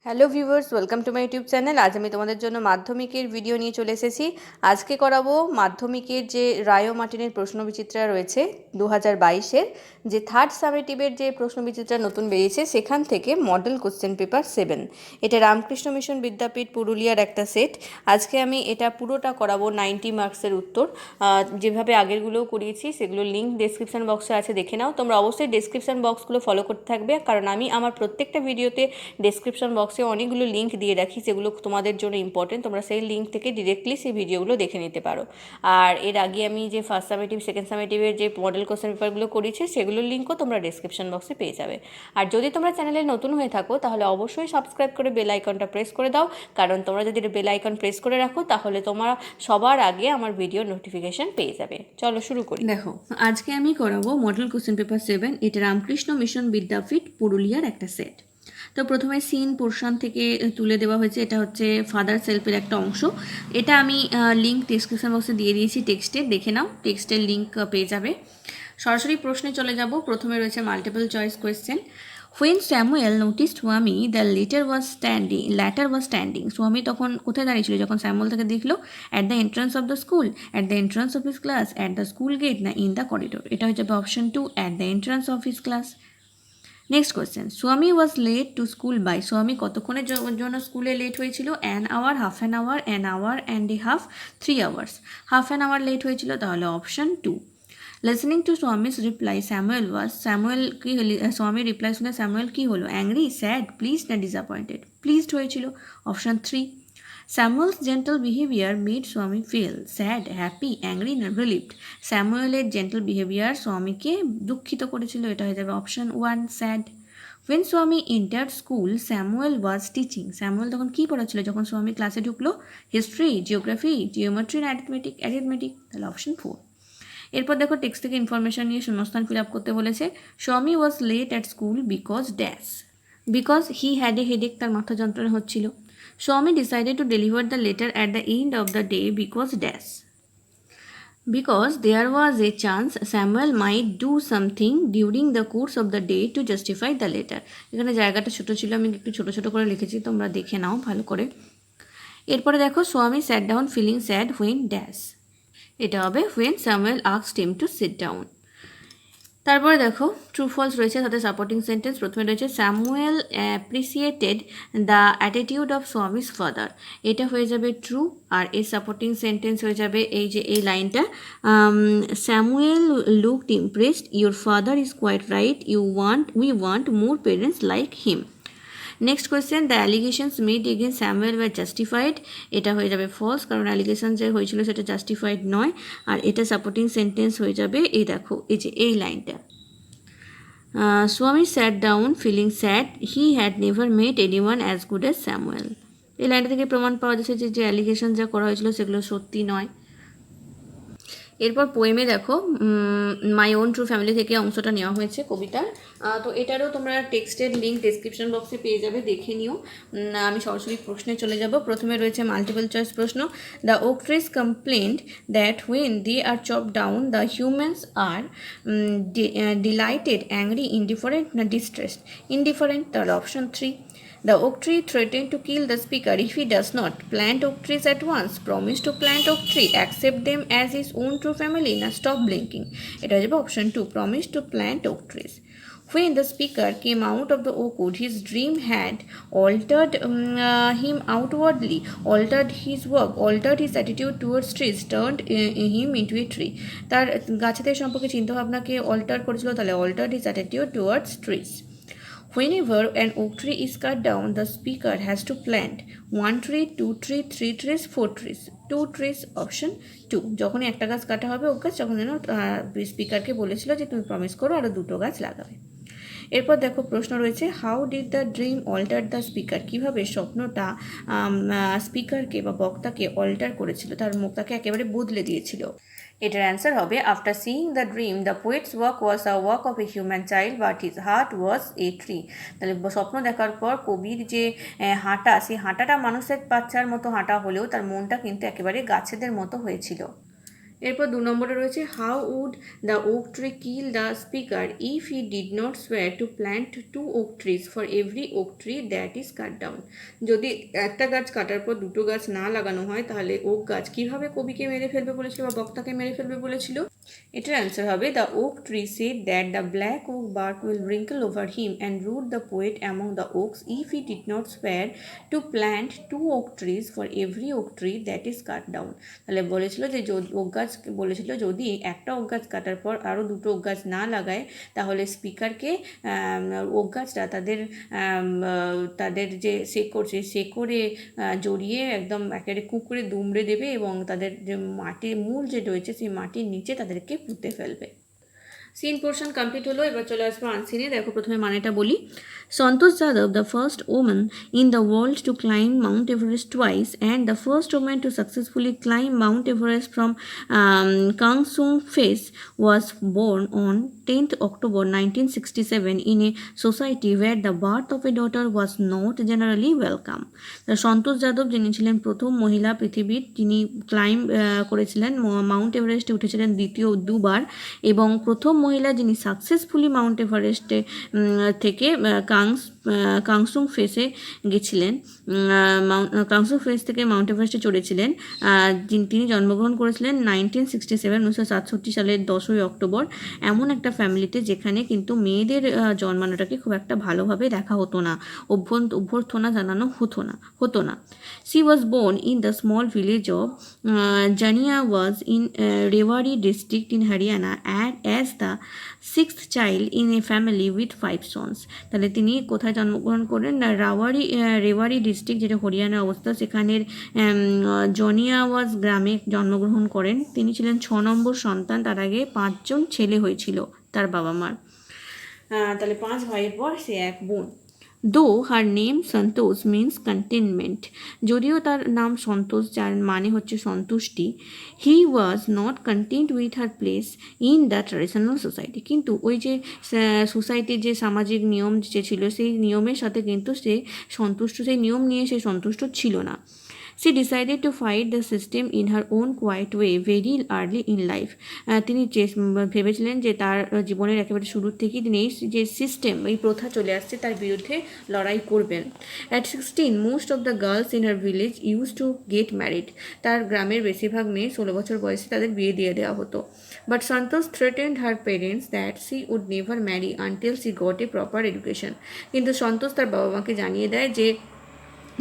Hello viewers, welcome to my YouTube channel. আজ আমি তোমাদের জন্য মাধ্যমিকের ভিডিও নিয়ে চলে এসেছি। আজকে করাবো মাধ্যমিকের যে রায় ও মার্টিনের প্রশ্নবিচিত্রা রয়েছে 2022-এর, যে থার্ড সামেটিভের যে প্রশ্নবিচিত্রা নতুন বেরিয়েছে সেখান থেকে মডেল কোশ্চেন পেপার 7। এটা রামকৃষ্ণ মিশন বিদ্যাপীঠ পুরুলিয়ার একটা সেট। আজকে আমি এটা পুরোটা করাবো 90 মার্কসের উত্তর। যেভাবে আগেরগুলোও করিয়েছি সেগুলোর লিঙ্ক ডেসক্রিপশন বক্সে আছে, দেখে নাও। তোমরা অবশ্যই ডেসক্রিপশন বক্সগুলো ফলো করতে থাকবে, কারণ আমি আমার প্রত্যেকটা ভিডিওতে ডেসক্রিপশন বক্সে অনেকগুলো লিঙ্ক দিয়ে রাখি যেগুলো তোমাদের জন্য ইম্পর্টেন্ট। তোমরা সেই লিঙ্ক থেকে ডিরেক্টলি সেই ভিডিওগুলো দেখে নিতে পারো। আর এর আগে আমি যে ফার্স্ট সামেটিভ, সেকেন্ড সামেটিভের যে মডেল কোশ্চেন পেপারগুলো করেছি সেগুলোর লিঙ্কও তোমরা ডেসক্রিপশন বক্সে পেয়ে যাবে। আর যদি তোমরা চ্যানেলে নতুন হয়ে থাকো তাহলে অবশ্যই সাবস্ক্রাইব করে বেল আইকনটা প্রেস করে দাও, কারণ তোমরা যদি বেল আইকন প্রেস করে রাখো তাহলে তোমরা সবার আগে আমার ভিডিও নোটিফিকেশন পেয়ে যাবে। চলো শুরু করি। দেখো, আজকে আমি করাবো মডেল কোশ্চেন পেপার 7। এটা রামকৃষ্ণ মিশন বিদ্যাপীঠ পুরুলিয়ার একটা সেট। তো প্রথমে সিন পোর্শন থেকে তুলে দেওয়া হয়েছে। এটা হচ্ছে ফাদার সেলফের একটা অংশ। এটা আমি লিঙ্ক ডেসক্রিপশন বক্সে দিয়ে দিয়েছি টেক্সটের, দেখে নাও, টেক্সটের লিঙ্ক পেয়ে যাবে। সরাসরি প্রশ্নে চলে যাব। প্রথমে রয়েছে multiple choice question. When Samuel noticed Swami, the latter was standing. Swami তখন কোথায় দাঁড়িয়েছিল যখন স্যামুয়েল তাকে দেখলো? At the entrance of the school, at the entrance of his class, at the school gate, না in the corridor? এটা হচ্ছে option 2, at the entrance of his class. Next question, Swami was late to school by. Swami কতক্ষণের জন্য স্কুলে late হয়েছিল? An hour, half an hour, an hour and a half, 3 hours. Half an hour late হয়েছিল, তাহলে option 2। Listening to Swami's reply, Swami reply শুনে Samuel কী হলো? Angry, sad, pleased না ডিসঅ্যাপয়েন্টেড? প্লিজড হয়েছিল, option 3। Samuel's gentle behaviour made সোয়ামি feel sad, happy, angry না relieved? স্যামুয়েলের gentle behaviour সোয়ামিকে দুঃখিত করেছিল, এটা হয়ে যাবে option 1, sad. When Swami entered school Samuel was teaching. Samuel তখন কী পড়াচ্ছিল যখন সোয়ামি ক্লাসে ঢুকলো? হিস্ট্রি, জিওগ্রাফি, জিওমেট্রি না অ্যারিথমেটিক? তাহলে অপশন 4। এরপর দেখো, টেক্সট থেকে ইনফরমেশন নিয়ে শূন্যস্থান ফিল আপ করতে বলেছে। Swami was late at school because dash, because he had a headache, তার মাথা যন্ত্রণা হচ্ছিল। Swami decided to deliver the letter at the end of the day because dash, because there was a chance Samuel might do something during the course of the day to justify the letter. এখানে জায়গাটা ছোট ছিল, আমি একটু ছোট ছোট করে লিখেছি, তোমরা দেখে নাও ভালো করে। এরপরে দেখো, Swami sat down feeling sad when dash, এটা হবে when Samuel asked him to sit down. তারপরে দেখো, ট্রু ফলস রয়েছে, তাতে সাপোর্টিং সেন্টেন্স। প্রথমে রয়েছে Samuel appreciated the attitude of Swami's father, এটা হয়ে যাবে ট্রু। আর এর সাপোর্টিং সেন্টেন্স হয়ে যাবে এই যে এই লাইনটা, Samuel looked impressed, your father is quite right, we want more parents like him. Next question, the allegations made against Samuel were justified, এটা হয়ে যাবে ফলস, কারণ অ্যালিগেশন যে হয়েছিল সেটা জাস্টিফাইড নয়। আর এটা সাপোর্টিং সেন্টেন্স হয়ে যাবে এই দেখো এই যে এই লাইনটা, Swami sat down feeling sad, he had never met anyone as good as Samuel. এই লাইনটা থেকে প্রমাণ পাওয়া যাচ্ছে যে অ্যালিগেশন যা করা হয়েছিল সেগুলো সত্যি নয়। এরপর পোয়েমে দেখো, মাই ওন ট্রু ফ্যামিলি থেকে অংশটা নেওয়া হয়েছে কবিতার। তো এটারও তোমরা টেক্সটের লিঙ্ক ডেসক্রিপশন বক্সে পেয়ে যাবে, দেখে নিও। আমি সরাসরি প্রশ্নে চলে যাব। প্রথমে রয়েছে মাল্টিপল চয়েস প্রশ্ন। The oak trees complained that when they are chop down the humans are delighted, angry, indifferent না ডিস্ট্রেসড? ইনডিফারেন্ট, তাহলে option 3। The oak tree threatened to kill the speaker if he does not plant oak trees at once, promise to plant oak tree, accept them as his own true family, na stop blinking? এটা হবে option 2, promise to plant oak trees. When the speaker came out of the oak wood, his dream had altered him outwardly, altered his work, altered his attitude towards trees, turned him into a tree. তার গাছেদের সম্পর্কে চিন্তাভাবনাকে alter করেছিল, তাহলে altered his attitude towards trees. Whenever an oak tree is cut down, the speaker has to plant 1 tree, 2 tree, 3 trees, 4 trees. 2 trees, option 2. যখনই একটা গাছ কাটা হবে ওক গাছ, তখন যেন স্পিকারকে বলেছিল যে তুমি প্রমিস করো আরও 2টো গাছ লাগাবে। এরপর দেখো, প্রশ্ন রয়েছে, how did the dream alter the speaker? কীভাবে স্বপ্নটা স্পিকারকে বা বক্তাকে অল্টার করেছিল, তার মুখটাকে একেবারে বদলে দিয়েছিল? এটার অ্যান্সার হবে, after seeing the dream the poet's walk was a walk of a human child but his heart was a tree. তাহলে স্বপ্ন দেখার পর কবির যে হাঁটা, সেই হাঁটাটা মানুষের বাচ্চার মতো হাঁটা হলেও তার মনটা কিন্তু একেবারে গাছেদের মতো হয়েছিল। এরপর 2 নম্বরে রয়েছে how would the oak tree kill the speaker if he did not swear to plant 2 oak trees for every oak tree that is cut down. যদি একটা গাছ কাটার পর 2টো গাছ না লাগানো হয় তাহলে ওক গাছ কিভাবে কবিকে মেরে ফেলবে বলেছিল বা বক্তাকে মেরে ফেলবে বলেছিল? এটার অ্যান্সার হবে the oak tree said that the black oak bark will wrinkle over him and root the poet among the oaks if he did not swear to plant 2 oak trees for every oak tree that is cut down। তাহলে বলেছিল যে okay গাছ বলেছিল যদি একটা okay গাছ কাটার পর আরও 2টো ওক গাছ না লাগায় তাহলে স্পিকারকে ওক গাছটা তাদের যে শেকড়ে জড়িয়ে একদম একেবারে কুঁকড়ে দুমড়ে দেবে এবং তাদের যে মাটির মূল যে রয়েছে সেই মাটির নিচে তাদেরকে পুঁতে ফেলবে। সিন পোর্শন কমপ্লিট হলো, এবার চলে আসবো আনসিনে। দেখো প্রথমে মানেটা বলি। Santosh Yadav the first woman in the world to climb Mount Everest twice and the first woman to successfully climb Mount Everest from Kangshung face was born on 10th October 1967 in a society where the birth of a daughter was not generally welcome। সন্তোষ যাদব যিনি ছিলেন প্রথম মহিলা পৃথিবীর, যিনি claim করেছিলেন, Mount এভারেস্টে উঠেছিলেন দ্বিতীয় দুবার, এবং প্রথম মহিলা যিনি সাকসেসফুলি মাউন্ট এভারেস্টে থেকে কাংসুং ফেসে গেছিলেন, কাংসুং ফেস থেকে মাউন্ট এভারেস্টে চড়েছিলেন। তিনি জন্মগ্রহণ করেছিলেন 1967 সালের 10ই অক্টোবর এমন একটা ফ্যামিলিতে যেখানে কিন্তু মেয়েদের জন্মানোটাকে খুব একটা ভালোভাবে দেখা হতো না, অভ্যর্থনা জানানো হতো না। She was born in the small village of Jania was in Rewari district in Haryana and as the 6th child in a family with 5 sons। তাহলে তিনি কোথায় জন্মগ্রহণ করেন না রেওয়ারি ডিস্ট্রিক্ট, যেটা হরিয়ানা অবস্থা, সেখানের জনিয়াওয়াজ গ্রামে জন্মগ্রহণ করেন। তিনি ছিলেন 6 নম্বর সন্তান, তার আগে 5 জন ছেলে হয়েছিল তার বাবা মার। তাহলে 5 ভাইয়ের পর সে এক বোন। Though her name Santosh means contentment, যদিও তার নাম সন্তোষ যার মানে হচ্ছে সন্তুষ্টি, he was not content with her place in the traditional society, কিন্তু ওই যে সোসাইটির যে সামাজিক নিয়ম যে ছিল সেই নিয়মের সাথে কিন্তু সেই নিয়ম নিয়ে সে সন্তুষ্ট ছিল না। She decided to fight the system in her own quiet way very early in life। তিনি ভেবেছিলেন যে তার জীবনের একেবারে শুরুর থেকেই তিনি এই যে সিস্টেম, এই প্রথা চলে আসছে তার বিরুদ্ধে লড়াই করবেন। At 16 most of the girls in her village used to get married। তার গ্রামের বেশিরভাগ মেয়ে 16 বছর বয়সে তাদের বিয়ে দিয়ে দেওয়া হতো। But Santosh threatened her parents that she would never marry until she got a proper education। কিন্তু সন্তোষ তার বাবা মাকে জানিয়ে দেয় যে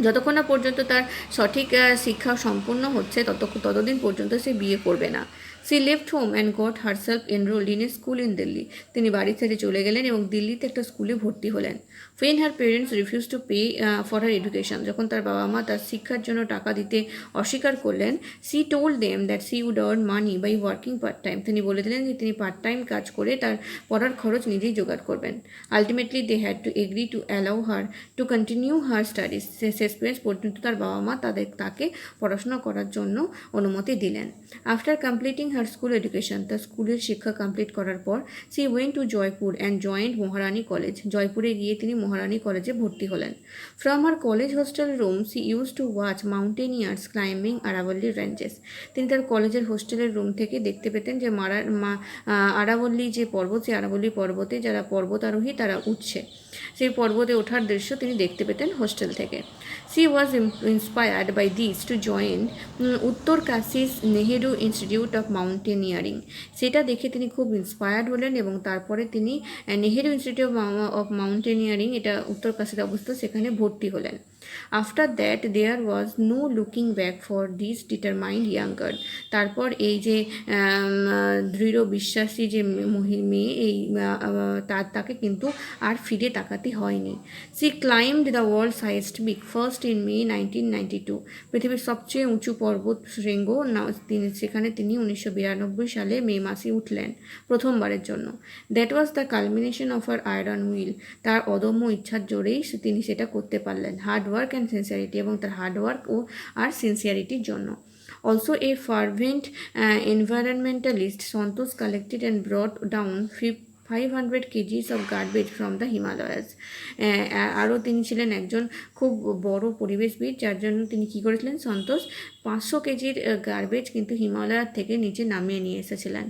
যতক্ষণ না পর্যন্ত তার সঠিক শিক্ষা সম্পূর্ণ হচ্ছে ততদিন পর্যন্ত সে বিয়ে করবে না। She left home and got herself enrolled in a school in Delhi। তিনি বাড়ি ছেড়ে চলে গেলেন এবং দিল্লিতে একটা স্কুলে ভর্তি হলেন। When her parents refused to pay for her education, যখন তার বাবা মা তার শিক্ষার জন্য টাকা দিতে অস্বীকার করলেন, she told them that she would earn money by working part time। তিনি বলে দিলেন যে তিনি পার্ট টাইম কাজ করে তার পড়ার খরচ নিজেই জোগাড় করবেন। Ultimately they had to agree to allow her to continue her studies। শেষ পর্যন্ত তার বাবা মা তাকে পড়াশোনা করার জন্য অনুমতি দিলেন। After completing her school education, তার স্কুলের শিক্ষা কমপ্লিট করার পর she went to Jaipur and joined Maharani college. জয়পুরে গিয়ে তিনি মহারানী কলেজে ভর্তি হলেন। From her college hostel room she used to watch mountaineers climbing Aravalli ranges। তিনি তার কলেজের হোস্টেলের রুম থেকে দেখতে পেতেন যে আরাবল্লী যে পর্বত, সেই আরাবল্লী পর্বতে যারা পর্বতারোহী তারা উঠছে, সেই পর্বতে ওঠার দৃশ্য তিনি দেখতে পেতেন হোস্টেল থেকে। She was inspired by this to join উত্তর কাশীর নেহেরু ইনস্টিটিউট অফ মাউন্টেনিয়ারিং। সেটা দেখে তিনি খুব ইন্সপায়ার্ড হলেন এবং তারপরে তিনি নেহেরু ইনস্টিটিউট অফ মাউন্টেনিয়ারিং, এটা উত্তর কাশীতে অবস্থিত, সেখানে ভর্তি হলেন। After that there was no looking back for this determined young girl। তারপর এই যে দৃঢ় বিশ্বাসী যে মেয়ে, এই তাকে কিন্তু আর ফিরে তাকাতে হয়নি। She climbed the world's highest peak first in May 1992। পৃথিবীর সবচেয়ে উঁচু পর্বত শৃঙ্গ সেখানে তিনি 1992 সালে মে মাসে উঠলেন প্রথমবারের জন্য। That was the culmination of her iron will। তার অদম্য ইচ্ছার জোরেই তিনি সেটা করতে পারলেন, হার্ড ওয়ার্ক অ্যান্ড সিনসিয়ারিটি, এবং তার হার্ড ওয়ার্ক আর সিনসিয়ারিটির জন্য। Also a fervent environmentalist, Santosh collected and brought down 500 KGs of garbage from the Himalayas. আরও তিনি ছিলেন একজন খুব বড় পরিবেশবিদ, যার জন্য তিনি কী করেছিলেন, সন্তোষ 500 কেজির গার্বেজ কিন্তু হিমালয়ার থেকে নিচে নামিয়ে নিয়ে এসেছিলেন।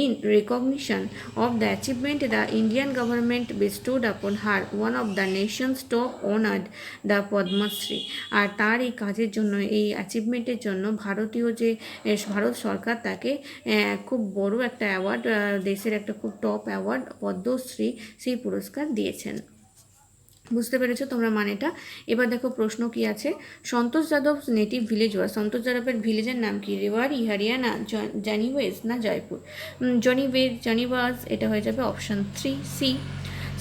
In recognition of the achievement the Indian government bestowed upon her one of the nation's top honored the Padmashri. আর তার এই কাজের জন্য, এই অ্যাচিভমেন্টের জন্য ভারত সরকার তাকে খুব বড় একটা অ্যাওয়ার্ড, দেশের একটা খুব টপ অ্যাওয়ার্ড পদ্মশ্রী, সেই পুরস্কার দিয়েছেন। বুঝতে পেরেছো তোমরা মানেটা? এবার দেখো প্রশ্ন কি আছে। সন্তোষ যাদব নেটিভ ভিলেজ ওয়াজ, সন্তোষ যাদবের ভিলেজের নাম কি? রেওয়ারি, হরিয়ানা, জানিওয়েজ না জয়পুর? জানিওয়াজ, এটা হয়ে যাবে option 3 C.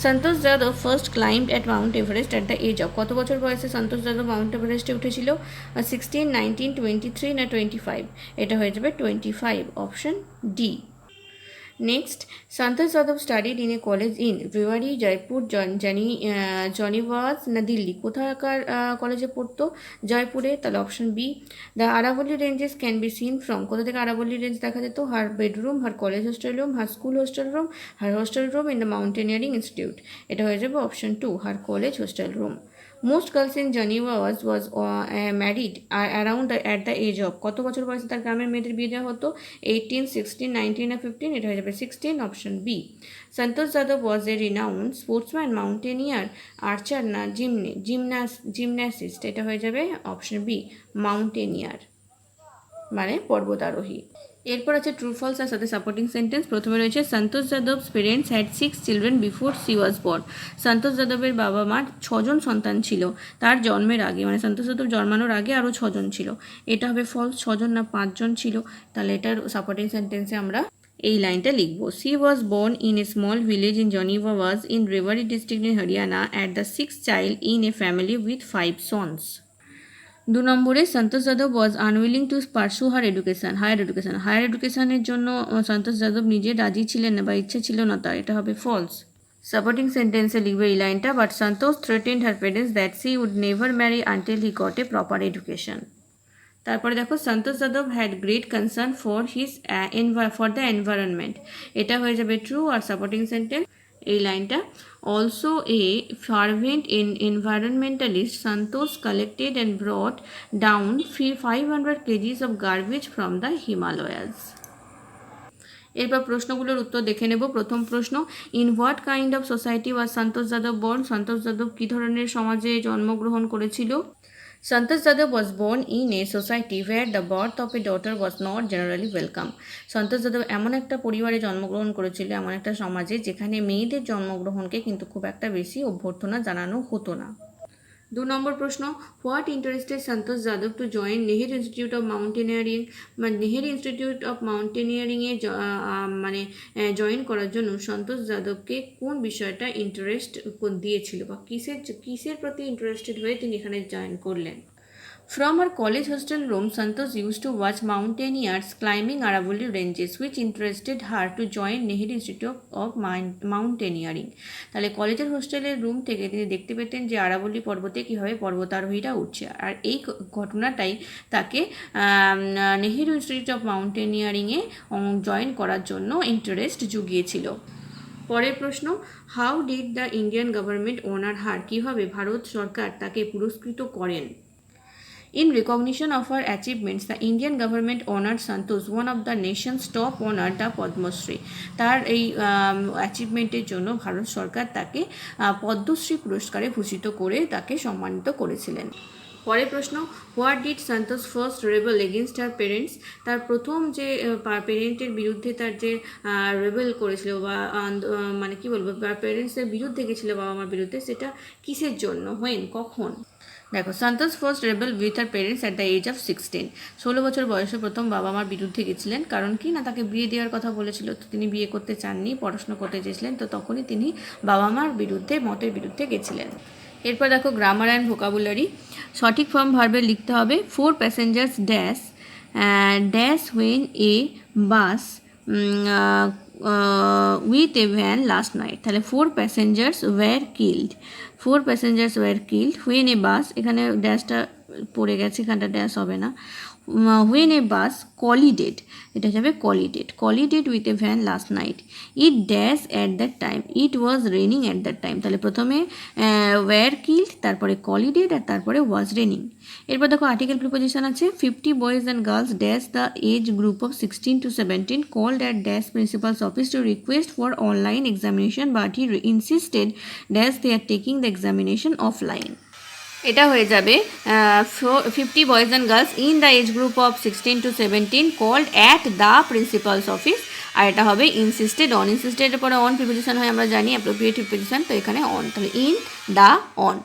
Santosh Yadav first climbed at Mount Everest at the age of, কত বছর বয়সে সন্তোষ যাদব মাউন্ট এভারেস্টে উঠেছিল? 16, 19, 23 না 25? এটা হয়ে যাবে 25, option D. Next, Santosh Yadav studied in a college in Rewari, Jaipur, Joniawas না দিল্লি? কোথাকার কলেজে পড়তো? জয়পুরে, তাহলে অপশন বি। দ্য আরাবল্লী ranges can be seen from, কোথা থেকে আরাবল্লী রেঞ্জ দেখা যেত? Her bedroom, her college hostel room, her school hostel room, her hostel room in the mountaineering institute? এটা হয়ে যাবে option 2, her college hostel room. Most girls in Joniawas was married around at the age of, কত বছর বয়সে তার গ্রামের মেয়েদের বিয়ে দেওয়া হতো? 18, 16, 19 না 15? এটা হয়ে যাবে 16, option B. Santosh Yadav was a renowned sportsman, mountaineer, archer না জিমন্যাসিস্ট? এটা হয়ে যাবে অপশন বি, মাউন্টেনিয়ার, মানে পর্বতারোহী। এরপর আছে ট্রু ফলস আর সাথে সাপোর্টিং সেন্টেন্স। প্রথমে রয়েছে Santosh Yadav's parents had 6 children before she was born. Santosh যাদবের বাবা মার 6 জন সন্তান ছিল তার জন্মের আগে, মানে সন্তোষ যাদব জন্মানোর আগে আরও 6 জন ছিল। এটা হবে ফলস, 6 জন না 5 জন ছিল। তাহলে এটার সাপোর্টিং সেন্টেন্সে আমরা এই লাইনটা লিখব। She was born in a small village in Joniawas in Rewari district in Haryana at the 6th child in a family with 5 sons. 2 নম্বরে Santosh Yadav was unwilling to pursue higher এডুকেশনের জন্য সন্তোষ যাদব নিজে রাজি ছিলেন না বা ইচ্ছে ছিল না তার, এটা হবে ফলস। সাপোর্টিং সেন্টেন্সে লিখবে এই লাইনটা, but Santosh threatened her parents that she would never marry until he got a proper education. তারপরে দেখো Santosh Yadav had great concern for the environment, এটা হয়ে যাবে ট্রু। আর সাপোর্টিং সেন্টেন্স এই লাইনটা, also a fervent environmentalist, Santosh collected and brought down 500 kgs of garbage from the Himalayas. এরপর প্রশ্নগুলোর উত্তর দেখে নেব। প্রথম প্রশ্ন, in what kind of society was Santosh Yadav born? Santosh Yadav কী ধরনের সমাজে জন্মগ্রহণ করেছিল? সন্তোষ Yadav was born in a society where the birth of a daughter was not generally welcome. সন্তোষ যাদব এমন একটা পরিবারে জন্মগ্রহণ করেছিল, এমন একটা সমাজে যেখানে মেয়েদের জন্মগ্রহণকে কিন্তু খুব একটা বেশি অভ্যর্থনা জানানো হতো না। 2 নম্বর প্রশ্ন, what interested Santosh Yadav to join Nehru institute of mountaineering? মানে নেহেরু ইনস্টিটিউট অফ মাউন্টেনিয়ারিংয়ে মানে জয়েন করার জন্য সন্তোষ যাদবকে কোন বিষয়টা ইন্টারেস্ট দিয়েছিল, বা কিসের প্রতি ইন্টারেস্টেড হয়ে তিনি এখানে জয়েন করলেন? From her college hostel room, Santosh used to watch mountaineers climbing Aravalli ranges, which interested her to join Nehru Institute of Mountaineering. তাহলে কলেজের হোস্টেলের রুম থেকে তিনি দেখতে পেতেন যে আরাবল্লী পর্বতে কীভাবে পর্বতারোহীরা উঠছে, আর এই ঘটনাটাই তাকে নেহেরু ইনস্টিটিউট অফ মাউন্টেনিয়ারিংয়ে জয়েন করার জন্য ইন্টারেস্ট জুগিয়েছিল। পরের প্রশ্ন, how did the Indian government honour her? কীভাবে ভারত সরকার তাকে পুরস্কৃত করেন? In recognition of her achievements, the Indian government honored Santosh, one of the nation's top honor, the Padma Shri. তার এই অ্যাচিভমেন্টের জন্য ভারত সরকার তাকে পদ্মশ্রী পুরস্কারে ভূষিত করে তাকে সম্মানিত করেছিলেন। পরের প্রশ্ন, what did Santosh first rebel against her parents? তার প্রথম যে পেরেন্টের বিরুদ্ধে তার যে রেবেল করেছিল বা মানে কি বলবো, পেরেন্টসের বিরুদ্ধে গেছিল বাবা মার বিরুদ্ধে, সেটা কিসের জন্য, হোয়েন, কখন? দেখো, Santosh first rebel with her parents at the age of 16। 16 বছর বয়সে প্রথম বাবা মার বিরুদ্ধে গেছিলেন, কারণ কি না, তাকে বিয়ে দেওয়ার কথা বলেছিল, তো তিনি বিয়ে করতে চাননি, পড়াশোনা করতে চেয়েছিলেন, তো তখনই তিনি বাবা মার বিরুদ্ধে মতের বিরুদ্ধে গেছিলেন। এরপর দেখো গ্রামার অ্যান্ড ভোকাবুলারি। সঠিক ফর্ম ভার্বের লিখতে হবে 4 passengers dash when a bus with a van last night. তাহলে 4 passengers were killed, 4 passengers were killed when a bus, এখানে ড্যাশটা পড়ে গেছে, এখানটা ড্যাশ হবে না। when a bus collided, এটা হবে collided with a van last night, it dash at that time, it was raining at that time। তাহলে প্রথমে were killed, তারপরে collided আর তারপরে was raining। এরপর দেখো আর্টিকেল প্রিপোজিশন আছে 50 boys and girls dash the age group of 16 to 17 called at dash principal's office to request for online examination, but he insisted dash they are taking the examination offline। এটা হয়ে যাবে 50 boys and girls in the age group of 16 to 17 called at the principal's office, আর এটা হবে insisted on. ইনসিস্টেডের পরে on preposition হয় আমরা জানি, অ্যাপ্রোপ্রিয়েট প্রিপোজিশন, তো এখানে অন, তাহলে ইন দ্য অন।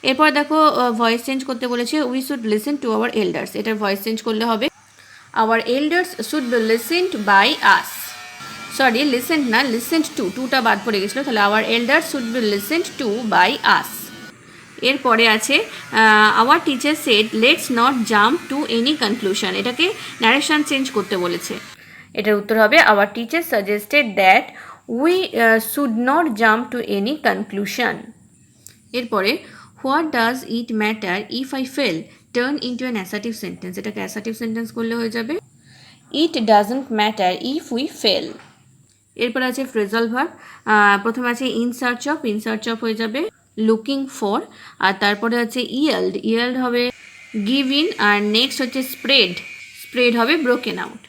এরপর দেখো ভয়েস চেঞ্জ করতে বলেছে we should listen to our elders, এটার ভয়েস চেঞ্জ করলে হবে our elders should be listened by us, sorry listened না, লিসেন্ড টু, টুটা বাদ পড়ে গেছিলো, তাহলে our elders should be listened to by us. এরপরে আছে our teacher said let's not jump to any conclusion, এটাকে ন্যারেশন চেঞ্জ করতে বলেছে, এটার উত্তর হবে our teacher suggested that we should not jump to any conclusion. এরপরে what does it matter if I fail turn into an assertive sentence, এটাকে assertive sentence করলে হয়ে যাবে it doesn't matter if we fail. এরপর আছে phrasal verb, প্রথমে আছে in search of হয়ে যাবে লুকিং ফর, আর তারপরে আছে ইয়েল্ড হবে গিভ ইন, আর নেক্সট হচ্ছে স্প্রেড হবে ব্রোকেন আউট।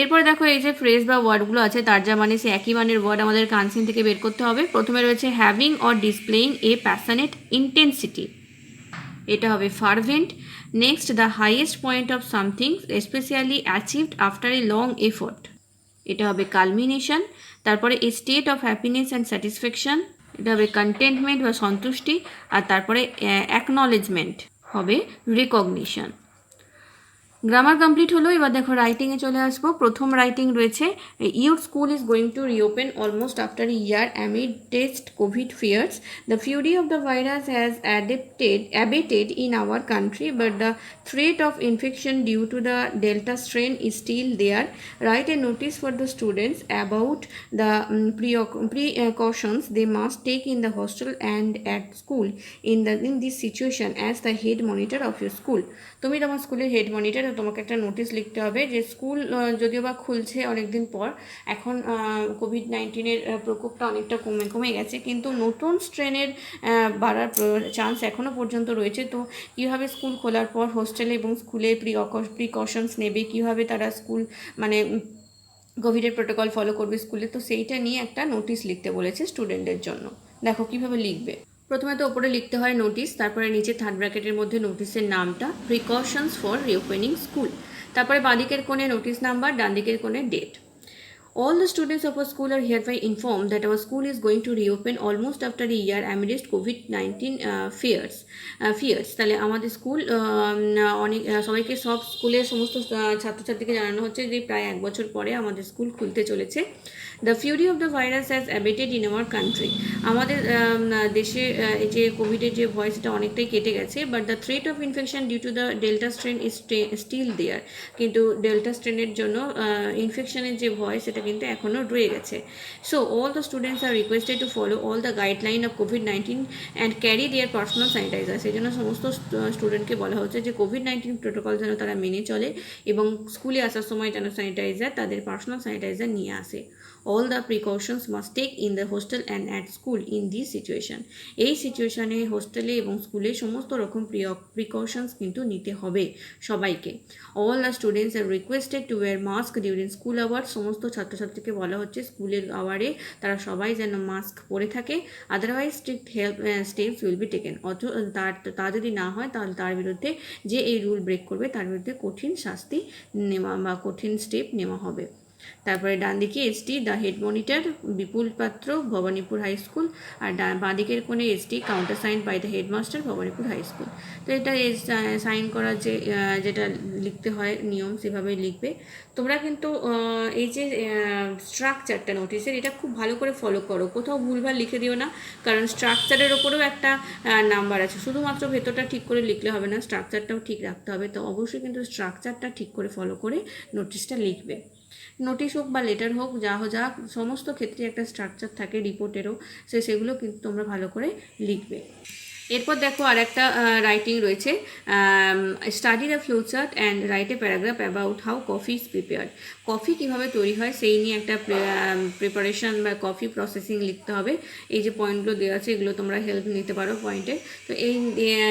এরপরে দেখো এই যে ফ্রেজ বা ওয়ার্ডগুলো আছে তার যা মানে সে একই মানের ওয়ার্ড আমাদের কানসিন থেকে বের করতে হবে। প্রথমে রয়েছে having or displaying a passionate intensity, এটা হবে fervent. Next the highest point of something specially achieved after a long effort, এটা হবে কালমিনেশন। তারপরে a state of happiness and satisfaction, এটা হবে কন্টেন্টমেন্ট বা সন্তুষ্টি, আর তারপরে অ্যাকনলেজমেন্ট হবে রিকগনিশন। গ্রামার কমপ্লিট হলো, এবার দেখো রাইটিংয়ে চলে আসবো। প্রথম রাইটিং রয়েছে your school is going to reopen almost after a year amid test Covid fears, the fury of the virus has abated in our country, but the threat of infection due to the Delta strain is still there. Write a notice for the students about the precautions they must take in the hostel and at school in this situation as the head monitor of your school। তুমি তোমার স্কুলের head monitor, তোমাকে একটা notice লিখতে হবে যে school যদিও বা খুলছে অনেকদিন পর, এখন কোভিড-19 প্রকোপটা অনেকটা কমে গেছে, কিন্তু নতুন স্ট্রেনের বাড়ার চান্স এখনও পর্যন্ত রয়েছে। তো কীভাবে স্কুল খোলার পর হোস্টেলে এবং স্কুলে প্রিকশনস নেবে, কীভাবে তারা স্কুল মানে কোভিডের প্রোটোকল ফলো করবে স্কুলে, তো সেইটা নিয়ে একটা নোটিশ লিখতে বলেছে স্টুডেন্টদের জন্য। দেখো কীভাবে লিখবে। প্রথমে তো ওপরে লিখতে হয় নোটিশ, তারপরে নিচে থার্ড ব্র্যাকেটের মধ্যে নোটিশের নামটা, প্রিকশনস ফর রিওপেনিং স্কুল, তারপরে বাঁদিকের কোণে নোটিশ নাম্বার, ডান দিকের কোণে date. All the students of our school are hereby informed that our school is going to reopen almost after a year amidst COVID-19 fears। তাহলে আমাদের স্কুল অনেক সবাইকে, সব স্কুলের সমস্ত ছাত্রছাত্রীকে জানানো হচ্ছে যে প্রায় 1 বছর পরে আমাদের স্কুল খুলতে চলেছে। The fury of the virus has abated in our country, আমাদের দেশে এই যে কোভিডের যে ভয় সেটা অনেকটাই কেটে গেছে, but the threat of infection due to the Delta strain is still there, কিন্তু ডেল্টা স্ট্রেনের জন্য ইনফেকশনের যে ভয় সেটা কিন্তু এখনও রয়ে গেছে। So all the students are requested to follow all the guideline of কোভিড-19 and carry their personal sanitiser, সেই জন্য সমস্ত স্টুডেন্টকে বলা হচ্ছে যে কোভিড-19 প্রোটোকল যেন তারা মেনে চলে এবং স্কুলে আসার সময় যেন স্যানিটাইজার, তাদের পার্সোনাল স্যানিটাইজার নিয়ে আসে। All the precautions must take in the hostel and at school in this situation, এই সিচুয়েশনে হোস্টেলে এবং স্কুলে সমস্ত রকম প্রিকশনস কিন্তু নিতে হবে সবাইকে। All the students are requested to wear mask during school hours, সমস্ত ছাত্রছাত্রীকে বলা হচ্ছে স্কুলের আওয়ারে তারা সবাই যেন মাস্ক পরে থাকে, otherwise strict steps will be taken, তা যদি না হয় তাহলে তার বিরুদ্ধে, যে এই রুল ব্রেক করবে তার বিরুদ্ধে কঠিন শাস্তি নেওয়া বা কঠিন স্টেপ নেওয়া হবে। তারপরে ডান দিকে ST the head monitor Bipul Patra Bhabanipur high school, আর বাঁ দিকের কোণে ST counter sign by the headmaster Bhabanipur high school. তো এটা সাইন করার যেটা লিখতে হয় নিয়ম সেভাবেই লিখবে। তোমরা কিন্তু এই যে স্ট্রাকচারটা নোটিসের, এটা খুব ভালো করে ফলো করো, কোথাও ভুলভাল লিখে দিও না, কারণ স্ট্রাকচারের ওপরেও একটা নাম্বার আছে, শুধুমাত্র ভেতরটা ঠিক করে লিখলে হবে না, স্ট্রাকচারটাও ঠিক রাখতে হবে। তো অবশ্যই কিন্তু স্ট্রাকচারটা ঠিক করে ফলো করে নোটিশটা লিখবে। নোটিশ হোক বা লেটার হোক, যা সমস্ত ক্ষেত্রে একটা স্ট্রাকচার থাকে, রিপোর্টেরও সেগুলো কিন্তু তোমরা ভালো করে লিখবে। এরপর দেখো আর একটা রাইটিং রয়েছে, study the flowchart and write a paragraph about how coffee is prepared. Coffee কীভাবে তৈরি হয় সেই নিয়ে একটা প্রিপারেশন বা কফি প্রসেসিং লিখতে হবে। এই যে পয়েন্টগুলো দেওয়া আছে এগুলো তোমরা হেল্প নিতে পারো পয়েন্টে। তো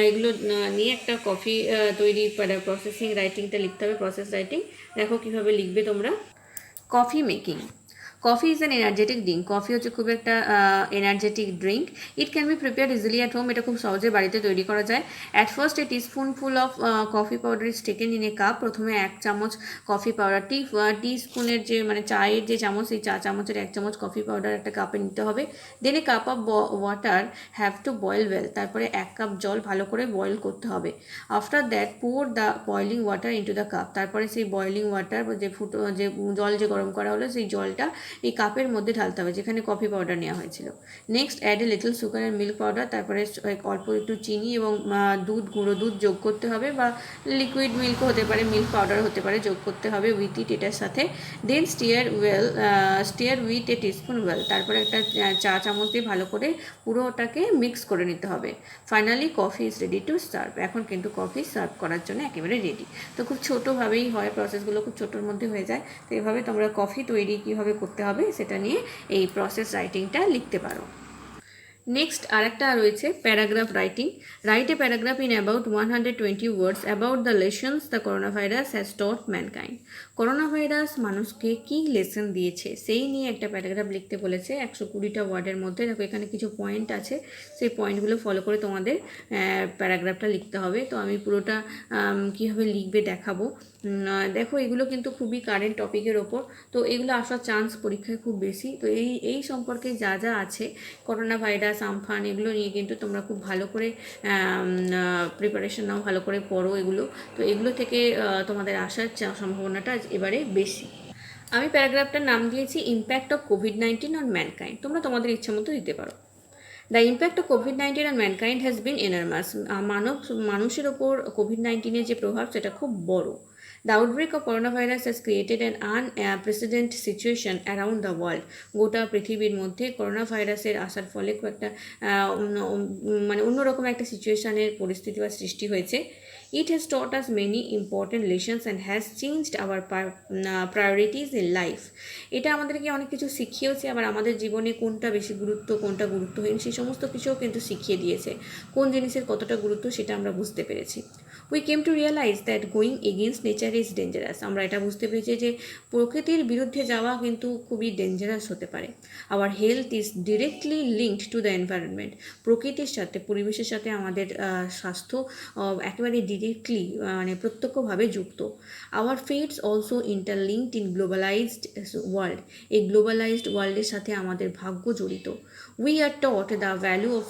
এগুলো নিয়ে একটা কফি তৈরি প্রসেসিং রাইটিংটা লিখতে হবে, প্রসেস রাইটিং। দেখো কীভাবে লিখবে তোমরা। Coffee making. Coffee is an energetic drink. Coffee হচ্ছে খুব একটা energetic drink. It can be prepare easily at home. এটা খুব সহজে বাড়িতে তৈরি করা যায়। At first a teaspoonful of coffee powder is taken in a cup. প্রথমে 1 চামচ কফি পাউডার, টি স্পুনের যে মানে চায়ের যে চামচ, সেই চা চামচের 1 চামচ কফি পাউডার একটা কাপে নিতে হবে। Then a cup of water have to boil well. তারপরে 1 কাপ জল ভালো করে বয়েল করতে হবে। After that pour the boiling water into the cup. তারপরে সেই বয়েলিং ওয়াটার যে জল যে গরম করা হলো সেই জলটা এই কাপের মধ্যে ঢালতে হবে যেখানে কফি পাউডার নেওয়া হয়েছিল। Next add a little sugar and milk powder. তারপরে অল্প একটু চিনি এবং গুঁড়ো দুধ যোগ করতে হবে, বা লিকুইড মিল্কও হতে পারে, মিল্ক পাউডার হতে পারে, যোগ করতে হবে উইথ ইট, এটার সাথে। Then stir with a teaspoon well. তারপরে একটা চা চামচ দিয়ে ভালো করে পুরোটাকে মিক্স করে নিতে হবে। Finally coffee is ready to serve. এখন কিন্তু কফি সার্ভ করার জন্য একেবারে রেডি। তো খুব ছোটোভাবেই হয়, প্রসেসগুলো খুব ছোটোর মধ্যে হয়ে যায়। তো এভাবে তোমরা কফি তৈরি কীভাবে করতে হবে সেটা নিয়ে এই প্রসেস রাইটিংটা লিখতে পারো। নেক্সট আর একটা রয়েছে paragraph writing. Write a paragraph in about 120 words about the lessons the corona virus has taught mankind. Corona virus মানুষকে কী লেসন দিয়েছে সেই নিয়ে একটা প্যারাগ্রাফ লিখতে বলেছে 120টা ওয়ার্ডের মধ্যে। দেখো এখানে কিছু পয়েন্ট আছে, সেই পয়েন্টগুলো ফলো করে তোমাদের প্যারাগ্রাফটা লিখতে হবে। তো আমি পুরোটা কীভাবে লিখবে দেখাবো। দেখো এগুলো কিন্তু খুবই কারেন্ট টপিকের ওপর, তো এগুলো আসার চান্স পরীক্ষায় খুব বেশি। তো এই সম্পর্কে যা যা আছে, করোনা ভাইরাস, আমফান, এগুলো নিয়ে কিন্তু তোমরা খুব ভালো করে প্রিপারেশন নাও, ভালো করে পড়ো এগুলো। তো এগুলো থেকে তোমাদের আসার সম্ভাবনাটা এবারে বেশি। আমি প্যারাগ্রাফটার নাম দিয়েছি ইম্প্যাক্ট অফ কোভিড-19 অন ম্যানকাইন্ড। তোমরা তোমাদের ইচ্ছা মতো দিতে পারো। দ্য ইম্প্যাক্ট অফ কোভিড-19 on mankind has been enormous. মানুষের ওপর কোভিড-19-এর যে প্রভাব সেটা খুব বড়। The outbreak of coronavirus has created an unprecedented situation around the world. গোটা পৃথিবীর মধ্যে করোনা ভাইরাসের আসার ফলে খুব একটা মানে অন্যরকম একটা সিচুয়েশানের পরিস্থিতি বা সৃষ্টি হয়েছে। It has taught us many important lessons and has changed our priorities in life. এটা আমাদেরকে অনেক কিছু শিখিয়েছে, আবার আমাদের জীবনে কোনটা বেশি গুরুত্ব, কোনটা গুরুত্বহীন সেই সমস্ত কিছুও কিন্তু শিখিয়ে দিয়েছে। কোন জিনিসের কতটা গুরুত্ব সেটা আমরা বুঝতে পেরেছি। We came to realize that going against nature is dangerous. আমরা এটা বুঝতে পেরেছি যে প্রকৃতির বিরুদ্ধে যাওয়া কিন্তু খুবই ডেঞ্জারাস হতে পারে। Our health is directly linked to the environment. প্রকৃতির সাথে, পরিবেশের সাথে আমাদের স্বাস্থ্য একেবারে ডিরেক্টলি মানে প্রত্যক্ষভাবে যুক্ত। Our fates also interlinked in globalized world. এই গ্লোবালাইজড ওয়ার্ল্ডের সাথে আমাদের ভাগ্য জড়িত। We are taught the value of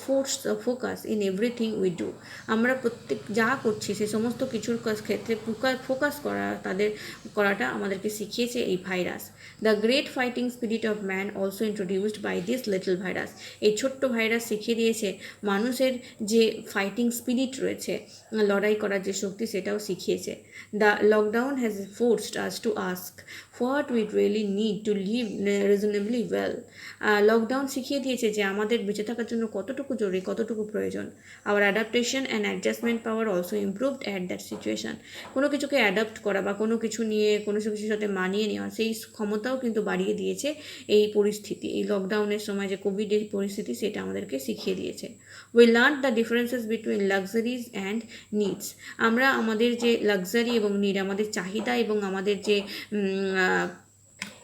focus in everything we do. আমরা প্রত্যেক যা করছি সে সমস্ত কিছুর ক্ষেত্রে ফোকাস করাটা আমাদেরকে শিখিয়েছে এই virus. The great fighting spirit of man also introduced by this little virus. এই ছোট্ট ভাইরাস শিখিয়ে দিয়েছে মানুষের যে ফাইটিং স্পিরিট রয়েছে, লড়াই করার যে শক্তি, সেটাও শিখিয়েছে। The lockdown has forced us to ask what we really need to live reasonably well. Lockdown শিখিয়ে দিয়েছে যে আমাদের বেঁচে থাকার জন্য কতটুকু জরুরি, কতটুকু প্রয়োজন। Our adaptation and adjustment power also improved at that situation. কোনো কিছুকে অ্যাডাপ্ট করা বা কোনো কিছু নিয়ে কোনো কিছুর সাথে মানিয়ে নেওয়া, সেই ক্ষমতাও কিন্তু বাড়িয়ে দিয়েছে এই পরিস্থিতি। এই লকডাউনের সময় যে কোভিডের পরিস্থিতি, সেটা আমাদেরকে শিখিয়ে দিয়েছে। We learn the differences between luxuries and needs. আমরা আমাদের যে লাক্সারি এবং নিড, আমাদের চাহিদা এবং আমাদের যে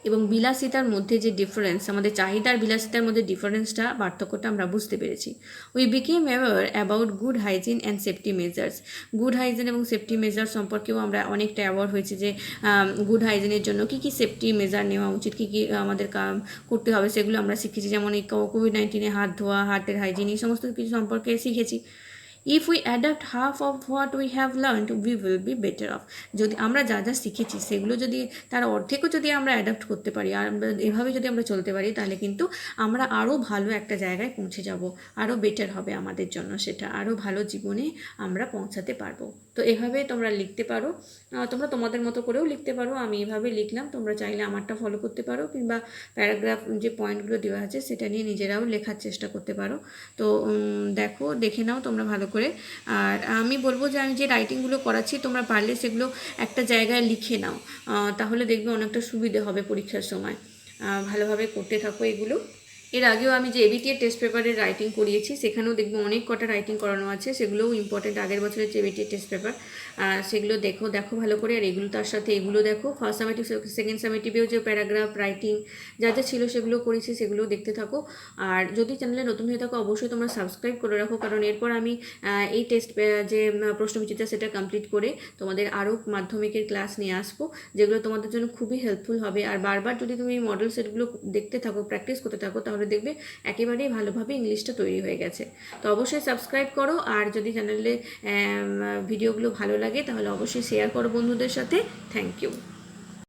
এবং বিলাসিতার মধ্যে যে ডিফারেন্স, আমাদের চাহিদার বিলাসিতার মধ্যে ডিফারেন্সটা, পার্থক্যটা আমরা বুঝতে পেরেছি। We became aware about good hygiene and safety measures. Good hygiene এবং সেফটি মেজার সম্পর্কেও আমরা অনেকটা অ্যাওয়ার হয়েছি যে গুড হাইজিনের জন্য কী কী সেফটি মেজার নেওয়া উচিত, কী কী আমাদের করতে হবে, সেগুলো আমরা শিখেছি। যেমন এই কোভিড-19-এ হাত ধোয়া, হাতের হাইজিন, এই সমস্ত কিছু সম্পর্কে শিখেছি। If we adapt half of what we have learned we will be better of. যদি আমরা যা যা শিখেছি সেগুলো যদি তার অর্ধেকও যদি আমরা অ্যাডাপ্ট করতে পারি আর এভাবে যদি আমরা চলতে পারি, তাহলে কিন্তু আমরা আরও ভালো একটা জায়গায় পৌঁছে যাব, আরও বেটার হবে আমাদের জন্য, সেটা আরও ভালো জীবনে আমরা পৌঁছাতে পারবো। তো এভাবে তোমরা লিখতে পারো, তোমরা তোমাদের মতো করেও লিখতে পারো। আমি এভাবে লিখলাম, তোমরা চাইলে আমারটা ফলো করতে পারো, কিংবা প্যারাগ্রাফ যে পয়েন্টগুলো দেওয়া আছে সেটা নিয়ে নিজেরাও লেখার চেষ্টা করতে পারো। তো দেখে নাও তোমরা ভালো করে। আর আমি বলবো যে আমি যে রাইটিংগুলো করাচ্ছি তোমরা পারলে সেগুলো একটা জায়গায় লিখে নাও, তাহলে দেখবে অনেকটা সুবিধে হবে পরীক্ষার সময়। ভালোভাবে করতে থাকো এগুলো। এর আগেও আমি যে এবিটিএ টেস্ট পেপারের রাইটিং করিয়েছি সেখানেও দেখবো অনেক কটা রাইটিং করানো আছে, সেগুলোও ইম্পর্টেন্ট। আগের বছরের যে এবিটিএ টেস্ট পেপার সেগুলো দেখো ভালো করে। আর এগুলো তার সাথে এগুলো দেখো, ফার্স্ট সামেটিভ সেকেন্ড সামেটিভেও যে প্যারাগ্রাফ রাইটিং যা যা ছিল সেগুলো করেছি, সেগুলোও দেখতে থাকো। আর যদি চ্যানেলে নতুন হয়ে থাকো অবশ্যই তোমরা সাবস্ক্রাইব করে রাখো, কারণ এরপর আমি এই টেস্ট যে প্রশ্নবিচিত্রা সেটা কমপ্লিট করে তোমাদের আরও মাধ্যমিকের ক্লাস নিয়ে আসবো, যেগুলো তোমাদের জন্য খুবই হেল্পফুল হবে। আর বারবার যদি তুমি মডেল সেটগুলো দেখতে থাকো, প্র্যাকটিস করতে থাকো, তাহলে দেখবে একেবারেই ভালোভাবে ইংলিশটা তৈরি হয়ে গেছে। তো অবশ্যই সাবস্ক্রাইব করো, আর যদি চ্যানেলে ভিডিওগুলো ভালো লাগে তাহলে অবশ্যই শেয়ার করো বন্ধুদের সাথে। Thank you.